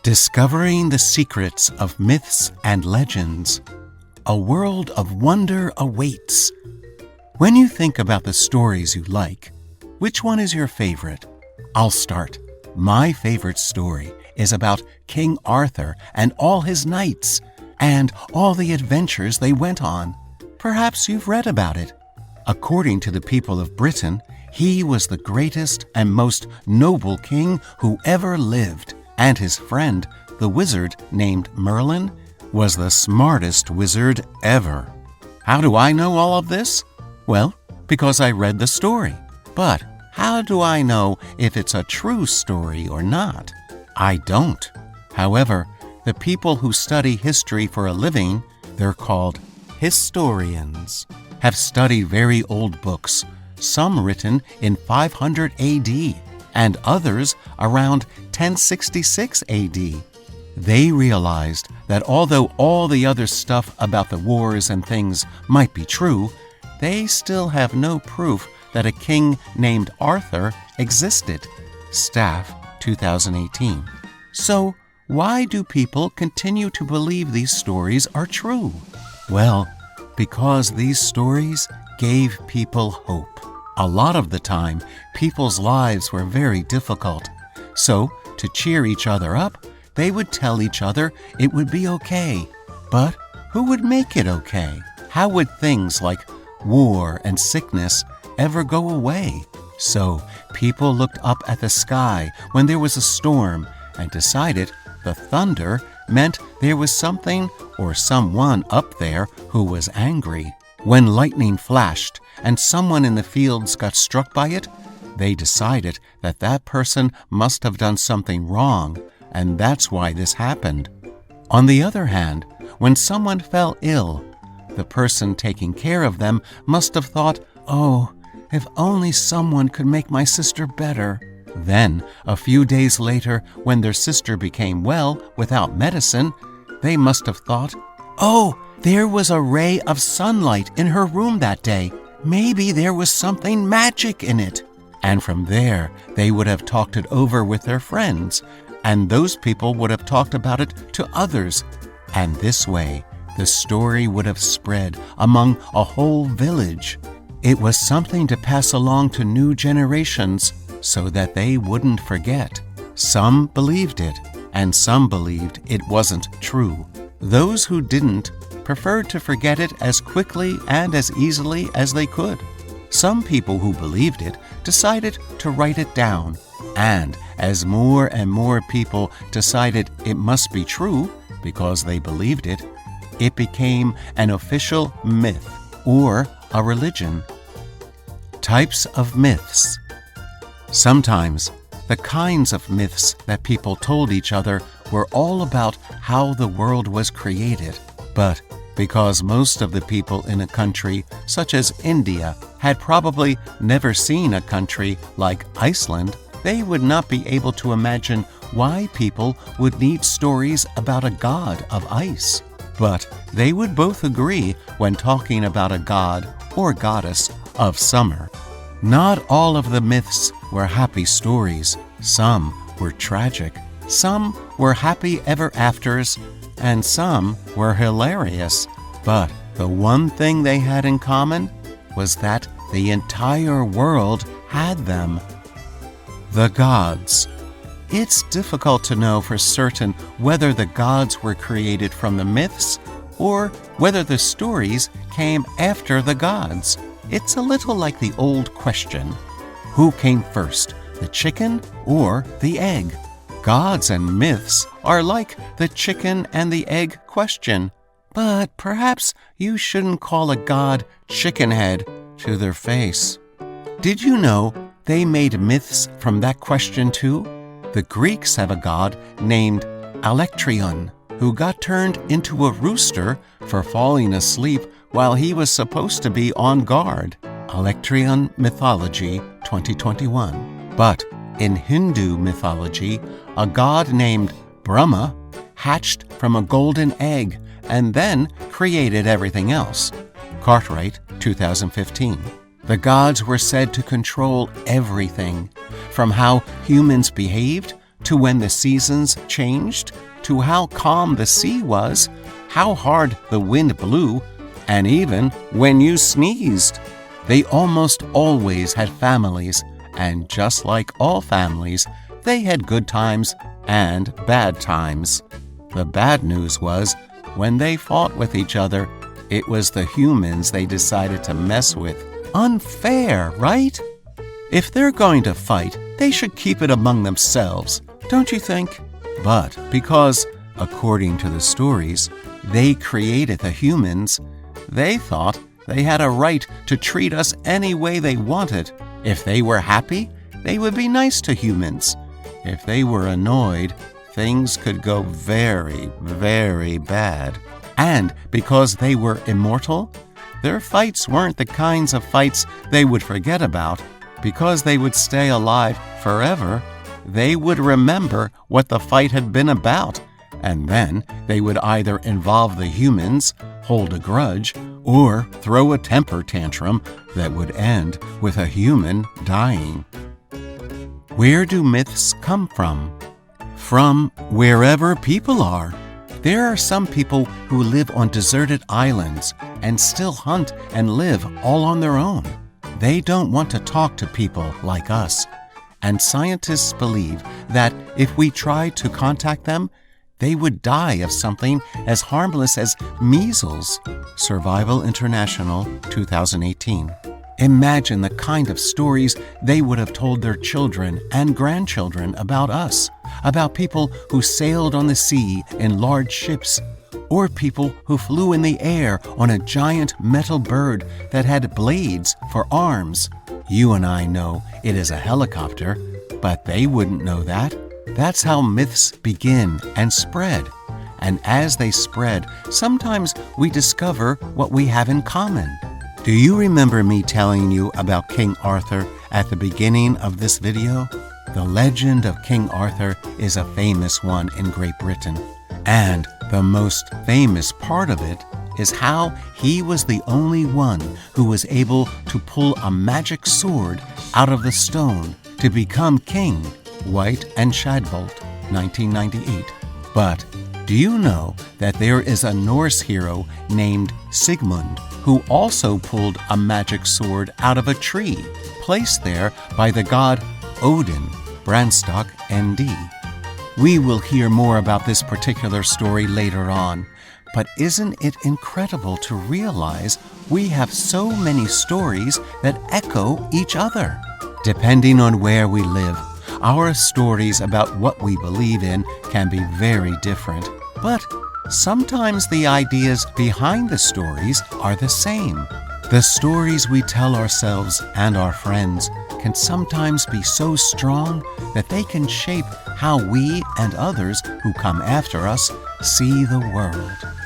Discovering the secrets of myths and legends, a world of wonder awaits. When you think about the stories you like, which one is your favorite? I'll start. My favorite story is about King Arthur and all his knights, and all the adventures they went on. Perhaps you've read about it. According to the people of Britain, he was the greatest and most noble king who ever lived, and his friend, the wizard named Merlin, was the smartest wizard ever. How do I know all of this? Well, because I read the story. But how do I know if it's a true story or not? I don't. However, the people who study history for a living, they're called historians, have studied very old books, some written in 500 AD and others around 1066 AD. They realized that although all the other stuff about the wars and things might be true, they still have no proof that a king named Arthur existed. Staff, 2018. So, why do people continue to believe these stories are true? Well, because these stories gave people hope. A lot of the time, people's lives were very difficult. So, to cheer each other up, they would tell each other it would be okay. But who would make it okay? How would things like war and sickness ever go away? So, people looked up at the sky when there was a storm and decided the thunder meant there was something or someone up there who was angry. When lightning flashed and someone in the fields got struck by it, they decided that that person must have done something wrong, and that's why this happened. On the other hand, when someone fell ill, the person taking care of them must have thought, "Oh, if only someone could make my sister better." Then, a few days later, when their sister became well without medicine, they must have thought, "Oh, there was a ray of sunlight in her room that day. Maybe there was something magic in it." And from there, they would have talked it over with their friends, and those people would have talked about it to others. And this way, the story would have spread among a whole village. It was something to pass along to new generations so that they wouldn't forget. Some believed it, and some believed it wasn't true. Those who didn't preferred to forget it as quickly and as easily as they could. Some people who believed it decided to write it down, and as more and more people decided it must be true because they believed it, it became an official myth or a religion. Types of myths. Sometimes the kinds of myths that people told each other were all about how the world was created. But because most of the people in a country, such as India, had probably never seen a country like Iceland, they would not be able to imagine why people would need stories about a god of ice. But they would both agree when talking about a god or goddess of summer. Not all of the myths were happy stories. Some were tragic. Some were happy ever afters, and some were hilarious. But the one thing they had in common was that the entire world had them. The gods. It's difficult to know for certain whether the gods were created from the myths or whether the stories came after the gods. It's a little like the old question, who came first, the chicken or the egg? Gods and myths are like the chicken and the egg question. But perhaps you shouldn't call a god chickenhead to their face. Did you know they made myths from that question too? The Greeks have a god named Alectryon, who got turned into a rooster for falling asleep while he was supposed to be on guard. Alectryon Mythology 2021. But in Hindu mythology, a god named Brahma hatched from a golden egg and then created everything else. Cartwright, 2015. The gods were said to control everything, from how humans behaved to when the seasons changed, to how calm the sea was, how hard the wind blew, and even when you sneezed. They almost always had families, and just like all families, they had good times and bad times. The bad news was, when they fought with each other, it was the humans they decided to mess with. Unfair, right? If they're going to fight, they should keep it among themselves, don't you think? But because, according to the stories, they created the humans, they thought they had a right to treat us any way they wanted. If they were happy, they would be nice to humans. If they were annoyed, things could go very, very bad. And because they were immortal, their fights weren't the kinds of fights they would forget about. Because they would stay alive forever, they would remember what the fight had been about, and then they would either involve the humans, hold a grudge, or throw a temper tantrum that would end with a human dying. Where do myths come from? From wherever people are. There are some people who live on deserted islands and still hunt and live all on their own. They don't want to talk to people like us. And scientists believe that if we tried to contact them, they would die of something as harmless as measles. Survival International, 2018. Imagine the kind of stories they would have told their children and grandchildren about us, about people who sailed on the sea in large ships, or people who flew in the air on a giant metal bird that had blades for arms. You and I know it is a helicopter, but they wouldn't know that. That's how myths begin and spread. And as they spread, sometimes we discover what we have in common. Do you remember me telling you about King Arthur at the beginning of this video? The legend of King Arthur is a famous one in Great Britain. And the most famous part of it is how he was the only one who was able to pull a magic sword out of the stone to become king. White and Shadbolt, 1998. But do you know that there is a Norse hero named Sigmund who also pulled a magic sword out of a tree, placed there by the god Odin, Brandstock ND? We will hear more about this particular story later on, but isn't it incredible to realize we have so many stories that echo each other? Depending on where we live, our stories about what we believe in can be very different, but sometimes the ideas behind the stories are the same. The stories we tell ourselves and our friends can sometimes be so strong that they can shape how we and others who come after us see the world.